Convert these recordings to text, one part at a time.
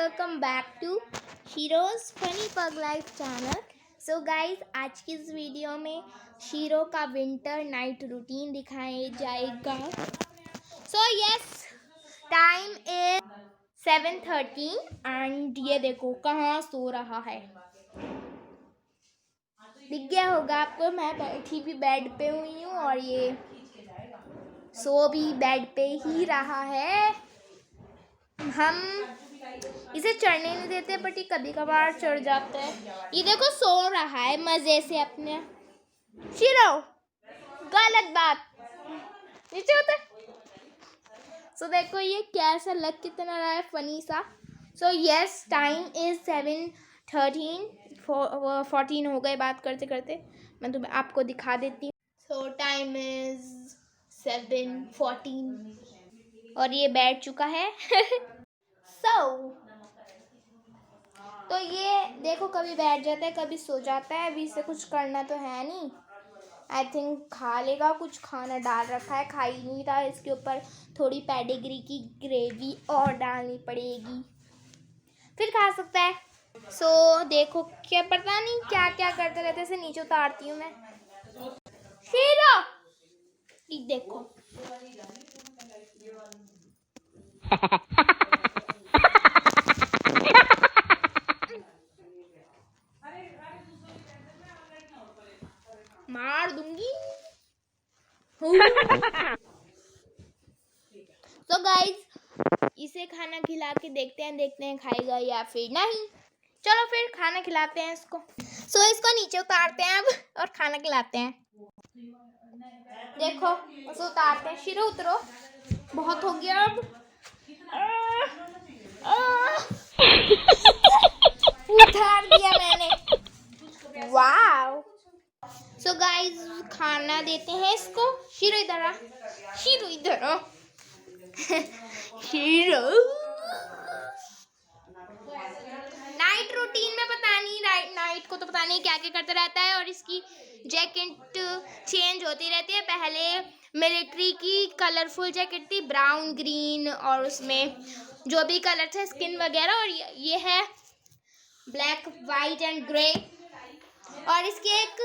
Welcome back to Sheroes funny पग life channel. So guys, आज की इस वीडियो में शीरो का विंटर नाइट रूटीन दिखाया जाएगा। So yes, time is 7:13 and ये देखो कहाँ सो रहा है। दिख गया होगा आपको, मैं बैठी भी बेड पे हुई हूँ और ये सो भी बेड पे ही रहा है। हम इसे चढ़ने नहीं देते बट ये कभी कभार चढ़ जाता है। ये देखो सो रहा है मजे से अपने। शीरो, गलत बात, नीचे होता है। सो देखो ये कैसा लग कितना रहा है, फनी सा। सो यस, टाइम इज 7:13, 14 हो गए बात करते करते। मैं तुम्हें आपको दिखा देती हूँ। सो टाइम इज 7:14 और ये बैठ चुका है। तो ये देखो कभी बैठ जाता है कभी सो जाता है। अभी इसे कुछ करना तो है नहीं। आई थिंक खा लेगा, कुछ खाना डाल रखा है, खा ही नहीं रहा। इसके ऊपर थोड़ी पेडिग्री की ग्रेवी और डालनी पड़ेगी, फिर खा सकता है। सो देखो क्या पता नहीं क्या क्या करते रहते। इसे नीचे उतारती हूँ मैं। शीरो, ये देखो मार दूंगी। तो गाइज, इसे खाना खिला के देखते हैं खाएगा या फिर नहीं। चलो फिर खाना खिलाते हैं इसको। सो इसको नीचे उतारते हैं अब और खाना खिलाते हैं। देखो उसे उतारते हैं। शीरो उतरो, बहुत हो गया अब। उतार दिया मैंने। वाव। सो गाइज, खाना देते हैं इसको। शीरो इधर आ, शीरो इधर आ। शीरो नाइट रूटीन में पता नहीं, नाइट को तो पता नहीं क्या क्या करता रहता है। और इसकी जैकेट चेंज होती रहती है। पहले मिलिट्री की कलरफुल जैकेट थी, ब्राउन ग्रीन, और उसमें जो भी कलर थे स्किन वगैरह। और ये है ब्लैक वाइट एंड ग्रे। और इसकी एक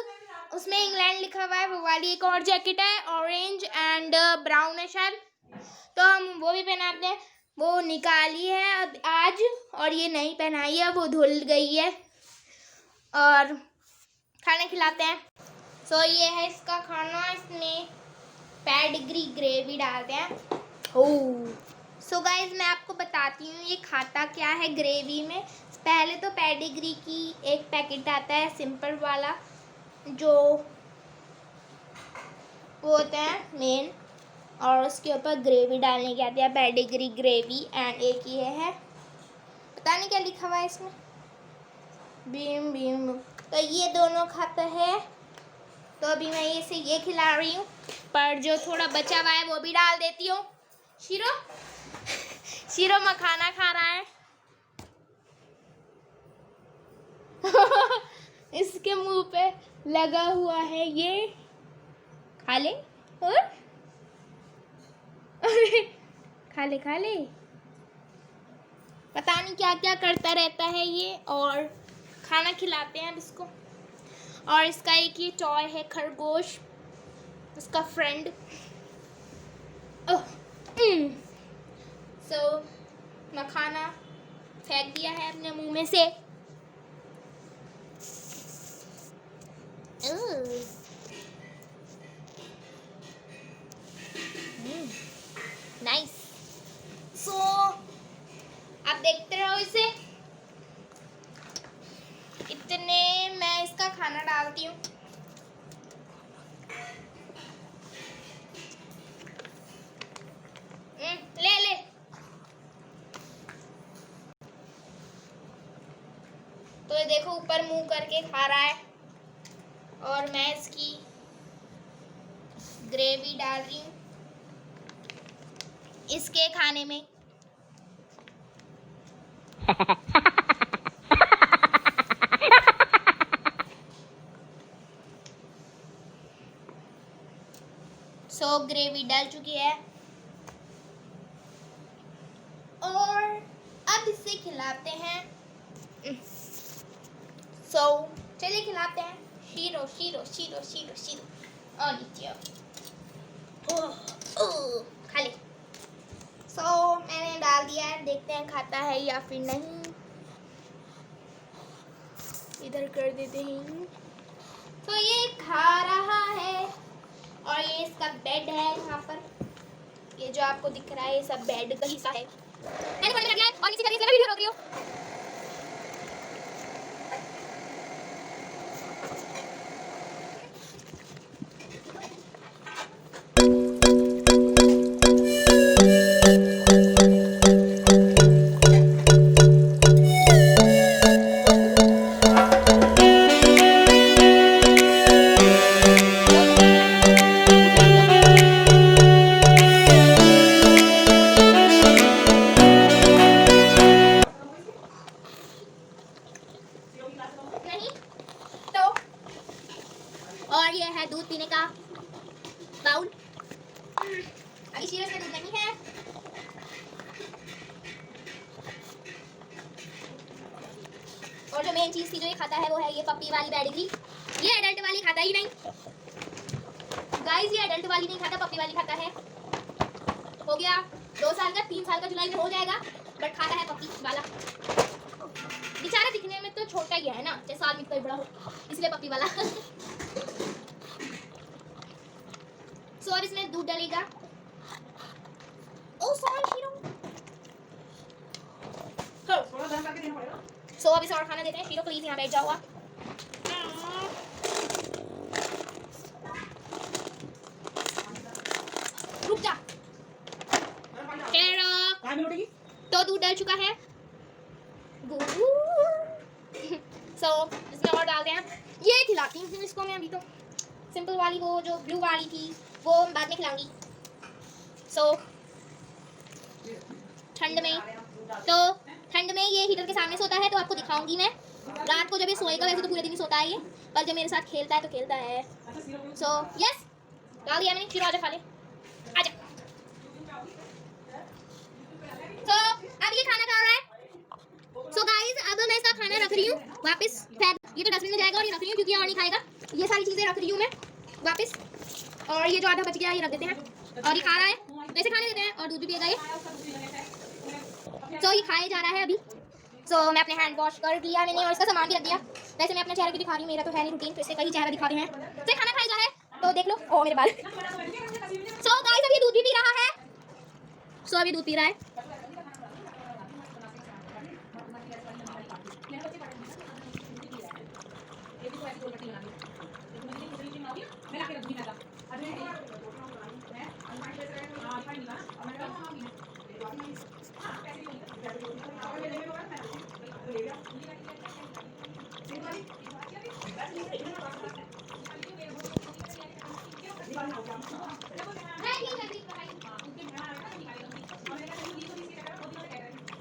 उसमें इंग्लैंड लिखा हुआ है वो वाली एक और जैकेट है, ऑरेंज एंड ब्राउन है शायद। तो हम वो भी पहनाते हैं। वो निकाली है अब आज, और ये नहीं पहनाई है, वो धुल गई है। और खाना खिलाते हैं। सो ये है इसका खाना। इसमें पेडिग्री ग्रेवी डालते हैं। सो गाइज, मैं आपको बताती हूँ ये खाता क्या है ग्रेवी में। पहले तो पेडिग्री की एक पैकेट आता है सिंपल वाला, जो वो होता है मेन, और उसके ऊपर ग्रेवी डालने की आती है, पेडिग्री ग्रेवी। एंड एक ये है, पता नहीं क्या लिखा हुआ है इसमें, बीम बीम। तो ये दोनों खाता है। तो अभी मैं इसे ये खिला रही हूँ, पर जो थोड़ा बचा हुआ है वो भी डाल देती हूँ। शीरो शीरो मखाना खा रहा है। इसके मुंह पे लगा हुआ है ये, खा ले। और खा ले। पता नहीं क्या क्या करता रहता है ये। और खाना खिलाते हैं अब इसको। और इसका एक ये टॉय है खरगोश, उसका फ्रेंड। सो मखाना फेंक दिया है अपने मुंह में से। नाइस। सो आप देखते रहो इसे। इतने मैं इसका खाना डालती हूँ। ले तो ये देखो ऊपर मुंह करके खा रहा है। और मैं इसकी ग्रेवी डाल रही हूँ इसके खाने में। सो ग्रेवी डाल चुकी है और अब इसे इसे खिलाते हैं। सो चलिए खिलाते हैं। Shero shero shero shero shero और नीचे खा ले। सो मैंने डाल दिया है, देखते हैं खाता है या फिर नहीं। इधर कर देते हैं। तो ये खा रहा है और ये इसका बेड है यहाँ पर। ये जो आपको दिख रहा है ये सब बेड का हिस्सा है। मैंने बंद कर दिया है और इसी तरीके से वीडियो रोक रही हूँ। और ये है दूध पीने का बाउल। अभी शीरो में दूध नहीं है। और जो मेन चीज थी जो ये खाता है वो है ये पप्पी वाली पेडिग्री। ये एडल्ट वाली खाता ही नहीं गाइस, ये एडल्ट वाली नहीं खाता, पप्पी वाली खाता है। हो गया 2 साल का, 3 साल का जुलाई में हो जाएगा, बट खाता है पप्पी वाला। बेचारा दिखने में तो छोटा ही है ना, जैसे आदमी कोई बड़ा हो, इसलिए पप्पी वाला। सो अब इसमें दूध डालेगा। ओ सॉरी शीरो। सो अब इसे और खाना देते हैं। शीरो प्लीज यहाँ बैठ जाओ आप। रुक जा। तो दूध डाल चुका है। सो इसमें और डालते हैं। ये खिलाती हूँ इसको मैं अभी। तो सिंपल वाली वो जो ब्लू वाली थी वो बाद में खिलाऊंगी। सो ठंड में ये हीटर के सामने सोता है तो आपको दिखाऊंगी मैं। रात को जब ये सोएगा, वैसे तो पूरे दिन ही सोता है ये, पर जब मेरे साथ खेलता है तो खेलता है। सो यस डाल दिया मैंने। शीरो आजा खा ले, आजा। सो अब ये खाना खा रहा है। सो गाइस अब मैं इसका खाना रख रही हूँ वापस। ये तो डस्टबिन में जाएगा और ये रख रही हूँ क्योंकि ये और नहीं खाएगा। ये सारी चीजें रख रही हूँ मैं वापस। और ये जो आधा बच गया ये रख देते हैं। और ये खा रहा है तो इसे खाने देते हैं और दूध भी पिएगा ये। तो ये खाए जा रहा है अभी। सो मैं अपने हैंड वॉश कर लिया मैंने और इसका सामान भी रख दिया। वैसे मैं अपने चेहरे को दिखा रही हूँ, मेरा तो है नहीं रूटीन, तो इससे कहीं चेहरा दिखा रहे हैं। तो ये खाना खाएगा है तो देख लो। ओ मेरे बाल। सो गाइस अब ये दूध भी पी रहा है। सो अभी दूध पी रहा है।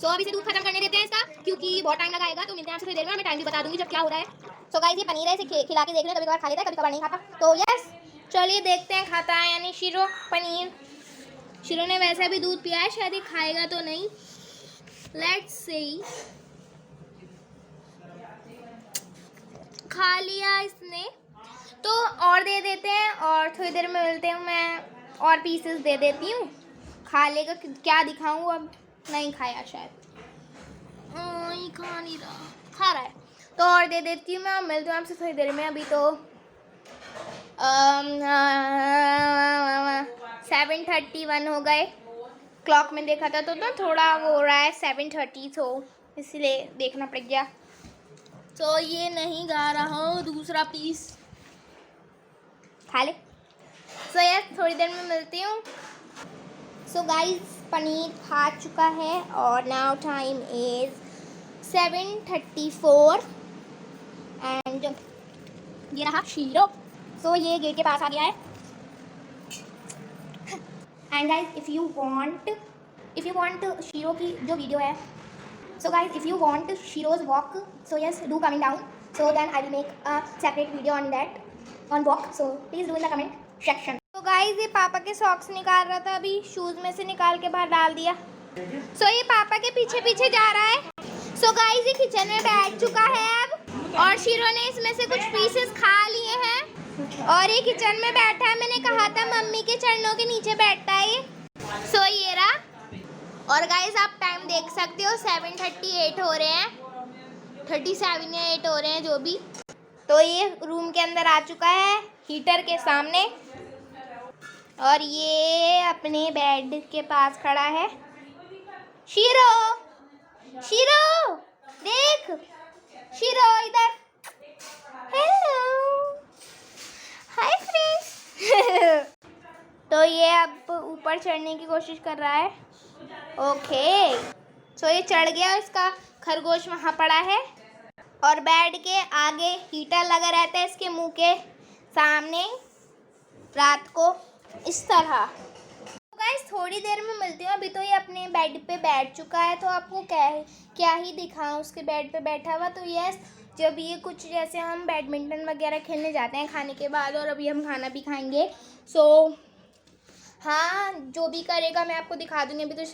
सो अब इसे दूध खत्म करने देते हैं इसका, क्योंकि बहुत टाइम लगाएगा। तो मिलते हैं आपसे थोड़ी देर में। मैं टाइम भी बता दूंगी जब क्या हो रहा है। सो गाइस ये पनीर है, इसे खिला के देख लो। कभी कभार खा लेता है, कभी कभार नहीं खाता। तो यस चलिए देखते हैं खाता है यानी शीरो पनीर। शीरो ने वैसे भी दूध पिया है, शायद ये खाएगा तो नहीं। Let's see. खा लिया इसने तो और दे देते हैं और थोड़ी देर में मिलते हैं। मैं और पीसेस दे देती हूँ। खा लेगा, क्या दिखाऊँ अब। नहीं खाया शायद, खा नहीं रहा, खा रहा है तो और दे देती हूँ मैं। मिलती हूँ आपसे थोड़ी देर में। अभी तो 7:31 हो गए। क्लॉक में देखा था तो ना थोड़ा वो हो रहा है 7:30, तो इसलिए देखना पड़ गया। तो ये नहीं गा रहा हूँ, दूसरा पीस खा ले। सो यस थोड़ी देर में मिलती हूँ। सो गाइस पनीर खा चुका है और नाउ टाइम इज 7:34 एंड ये रहा शीरो। सो ये गेट के पास आ गया है। And guys if you want Shero की जो वीडियो है, so guys if you want Shero's walk, so yes do comment down, so then I will make a separate video on that, on walk. So please do in the comment section. तो guys ये पापा के socks निकाल रहा था, अभी shoes में से निकाल के बाहर डाल दिया। सो ये पापा के पीछे पीछे जा रहा है। सो गाइस ये किचन में बैठ चुका है अब, और शीरो ने इसमें से कुछ पीसेस खा लिए हैं और ये किचन में बैठा है। मैंने कहा था मम्मी के चरणों के नीचे बैठता है ये। सो ये रहा। और गाइस आप टाइम देख सकते हो 7:38 हो रहे हैं, 37 या 8 हो रहे हैं जो भी। तो ये रूम के अंदर आ चुका है हीटर के सामने, और ये अपने बेड के पास खड़ा है। शीरो, शीरो देख, शीरो इधर। Hello, hi friends. तो ये अब ऊपर चढ़ने की कोशिश कर रहा है। ओके, सो ये चढ़ गया, इसका खरगोश वहाँ पड़ा है, और बेड के आगे हीटर लगा रहता है इसके मुंह के सामने रात को इस तरह। तो गाइस थोड़ी देर में मिलती हूँ। अभी तो ये अपने बेड पे बैठ चुका है, तो आपको क्या ही दिखाऊं उसके बेड पे बैठा हुआ। तो यस, जब ये कुछ जैसे हम बैडमिंटन वगैरह खेलने जाते हैं खाने के बाद, और अभी हम खाना भी खाएंगे। सो हाँ, जो भी करेगा मैं आपको दिखा दूँगी। अभी तो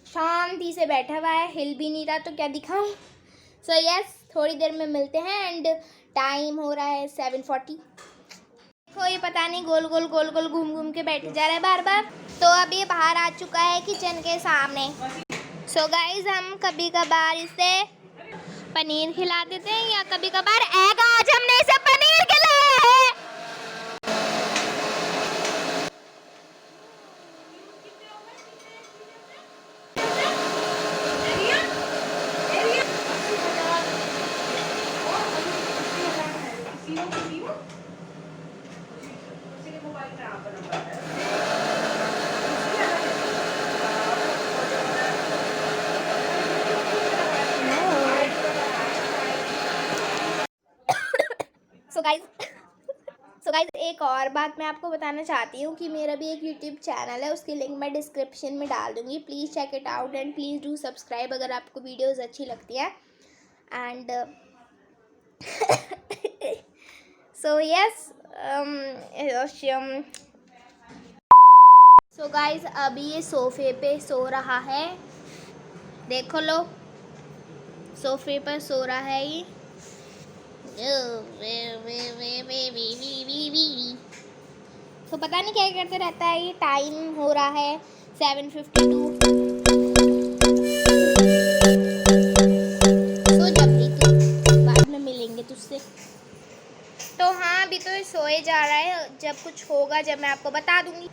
शांति से बैठा हुआ है, हिल भी नहीं रहा, तो क्या दिखाऊं। सो यस, थोड़ी देर में मिलते हैं। एंड टाइम हो रहा है 7:40। देखो ये पता नहीं गोल गोल गोल गोल घूम घूम के बैठ जा रहा है बार बार। तो अब ये बाहर आ चुका है किचन के सामने। सो गाइज हम कभी कभार इसे पनीर खिला देते हैं, या कभी कभार एग। आज हमने इसे पनीर खिलाया है। सो गाइज एक और बात मैं आपको बताना चाहती हूँ कि मेरा भी एक यूट्यूब चैनल है, उसकी लिंक मैं डिस्क्रिप्शन में डाल दूँगी। Please check it out and please do subscribe अगर आपको वीडियोस अच्छी लगती हैं। And so yes, so guys अभी ये सोफे पे सो रहा है, देखो लो, सोफे पर सो रहा है ये। तो पता नहीं क्या करते रहता है ये। टाइम हो रहा है 7:52। सो जब भी तो बाद में मिलेंगे तुझसे। तो हाँ, अभी तो सोए जा रहा है, जब कुछ होगा जब मैं आपको बता दूंगी।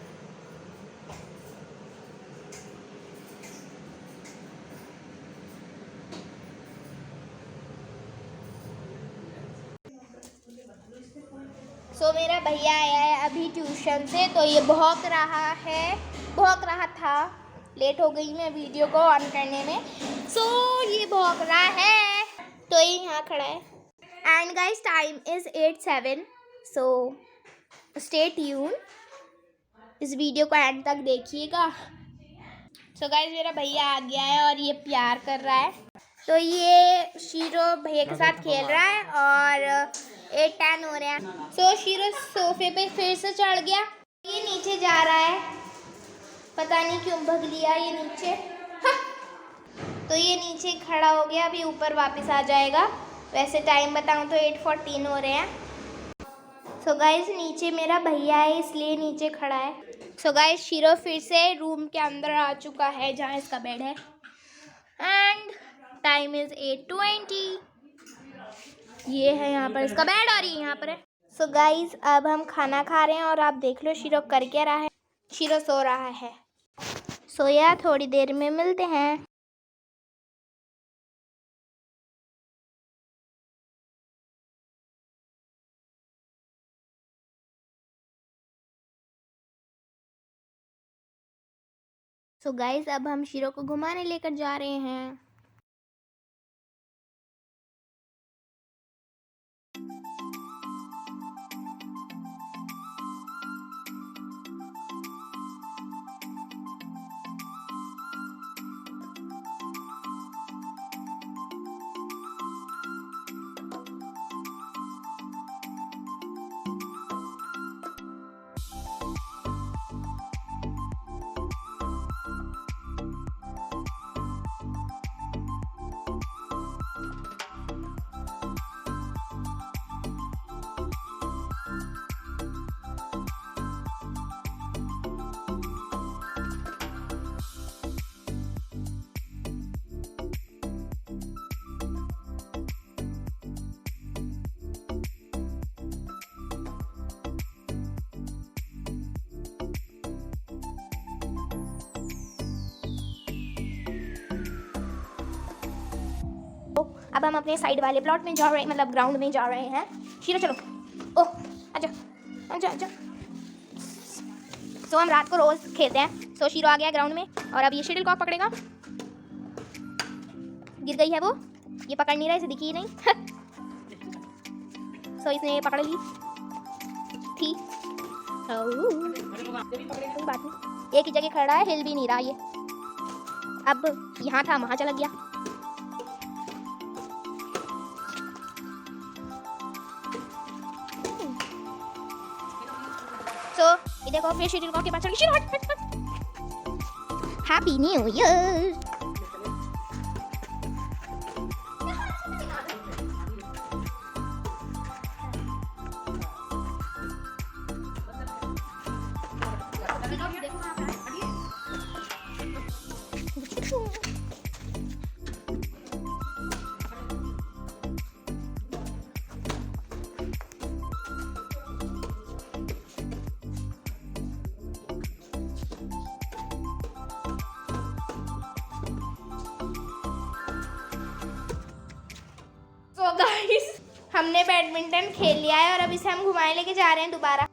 सो मेरा भैया आया है अभी ट्यूशन से, तो ये भौंक रहा था। लेट हो गई मैं वीडियो को ऑन करने में। सो ये भौंक रहा है, तो ये यहाँ खड़ा है। And guys time is 8:07। So stay tune, इस वीडियो को एंड तक देखिएगा। सो गाइस मेरा भैया आ गया है और ये प्यार कर रहा है। तो ये शीरो भैया के साथ खेल रहा है, और 8:10 हो रहे हैं। सो शीरो सोफे पे फिर से चढ़ गया। ये नीचे जा रहा है, पता नहीं क्यों भग लिया ये नीचे। तो ये नीचे खड़ा हो गया, अभी ऊपर वापस आ जाएगा। वैसे टाइम बताऊं तो 8:14 हो रहे हैं। सो गाइस नीचे मेरा भैया है, इसलिए नीचे खड़ा है। सो गाइस शीरो फिर से रूम के अंदर आ चुका है जहाँ इसका बेड है। And time is 8:20। ये है यहाँ पर इसका बेड, और ये यहाँ पर है। सो गाइज अब हम खाना खा रहे हैं, और आप देख लो शीरो कर क्या रहा है। शीरो सो रहा है। सोया, थोड़ी देर में मिलते हैं। सो गाइज अब हम शीरो को घुमाने लेकर जा रहे हैं। अब हम अपने साइड वाले प्लॉट में जा रहे हैं, मतलब ग्राउंड में जा रहे हैं। शीरो चलो, ओह आजा आजा आजा। सो हम रात को रोज़ खेलते हैं। सो शीरो आ गया ग्राउंड में और अब ये शटल कॉक पकड़ेगा। गिर गई है वो, ये पकड़ नहीं रहा, इसे दिखी ही नहीं। सो इसने ये पकड़ ली थी। कोई बात नहीं, एक ही जगह खड़ा है, हिल भी नहीं रहा ये। अब यहाँ था, वहाँ चला गया। सो ये देखो फिर शटल कॉक के पास चल गई। Happy new year. तो गाइस हमने बैडमिंटन खेल लिया है और अब इसे हम घुमाने लेके जा रहे हैं दोबारा।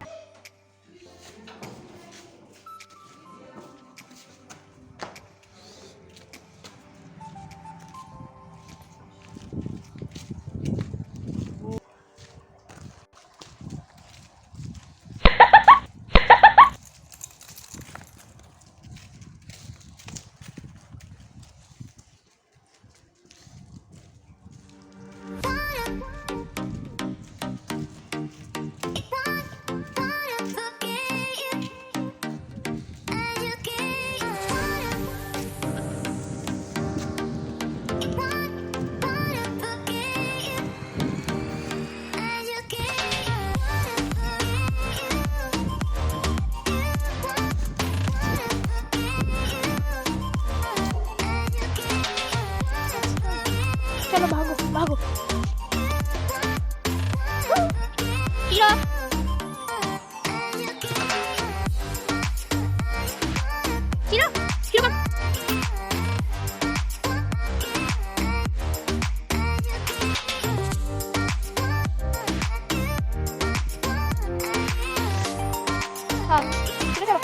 चलो भागो भागो। शीरो शीरो शीरो हाँ शीरो चलो।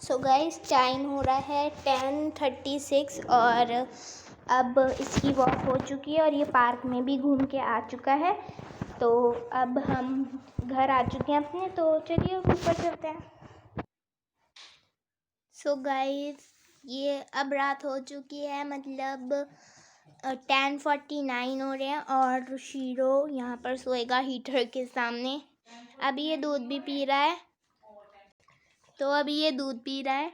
सो गाइस टाइम हो रहा है 10:36 और अब इसकी वॉक हो चुकी है और ये पार्क में भी घूम के आ चुका है। तो अब हम घर आ चुके हैं अपने, तो चलिए ऊपर चलते हैं। सो गाइस ये अब रात हो चुकी है, मतलब 10:49 हो रहे हैं और शीरो यहाँ पर सोएगा हीटर के सामने। अभी ये दूध भी पी रहा है, तो अभी ये दूध पी रहा है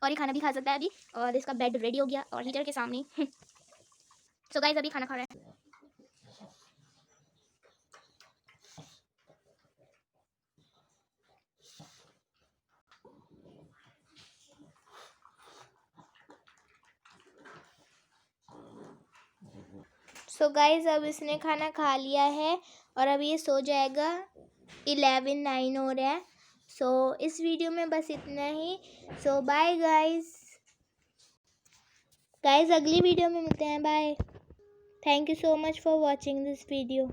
और ये खाना भी खा सकता है अभी। और इसका बेड रेडी हो गया और हीटर के सामने। सो गाइस अभी खाना खा रहा है। सो गाइज अब इसने खाना खा लिया है और अब ये सो जाएगा। 11:09 हो रहा है। सो इस वीडियो में बस इतना ही। So bye guys. अगली वीडियो में मिलते हैं। Bye. Thank you so much for watching this video.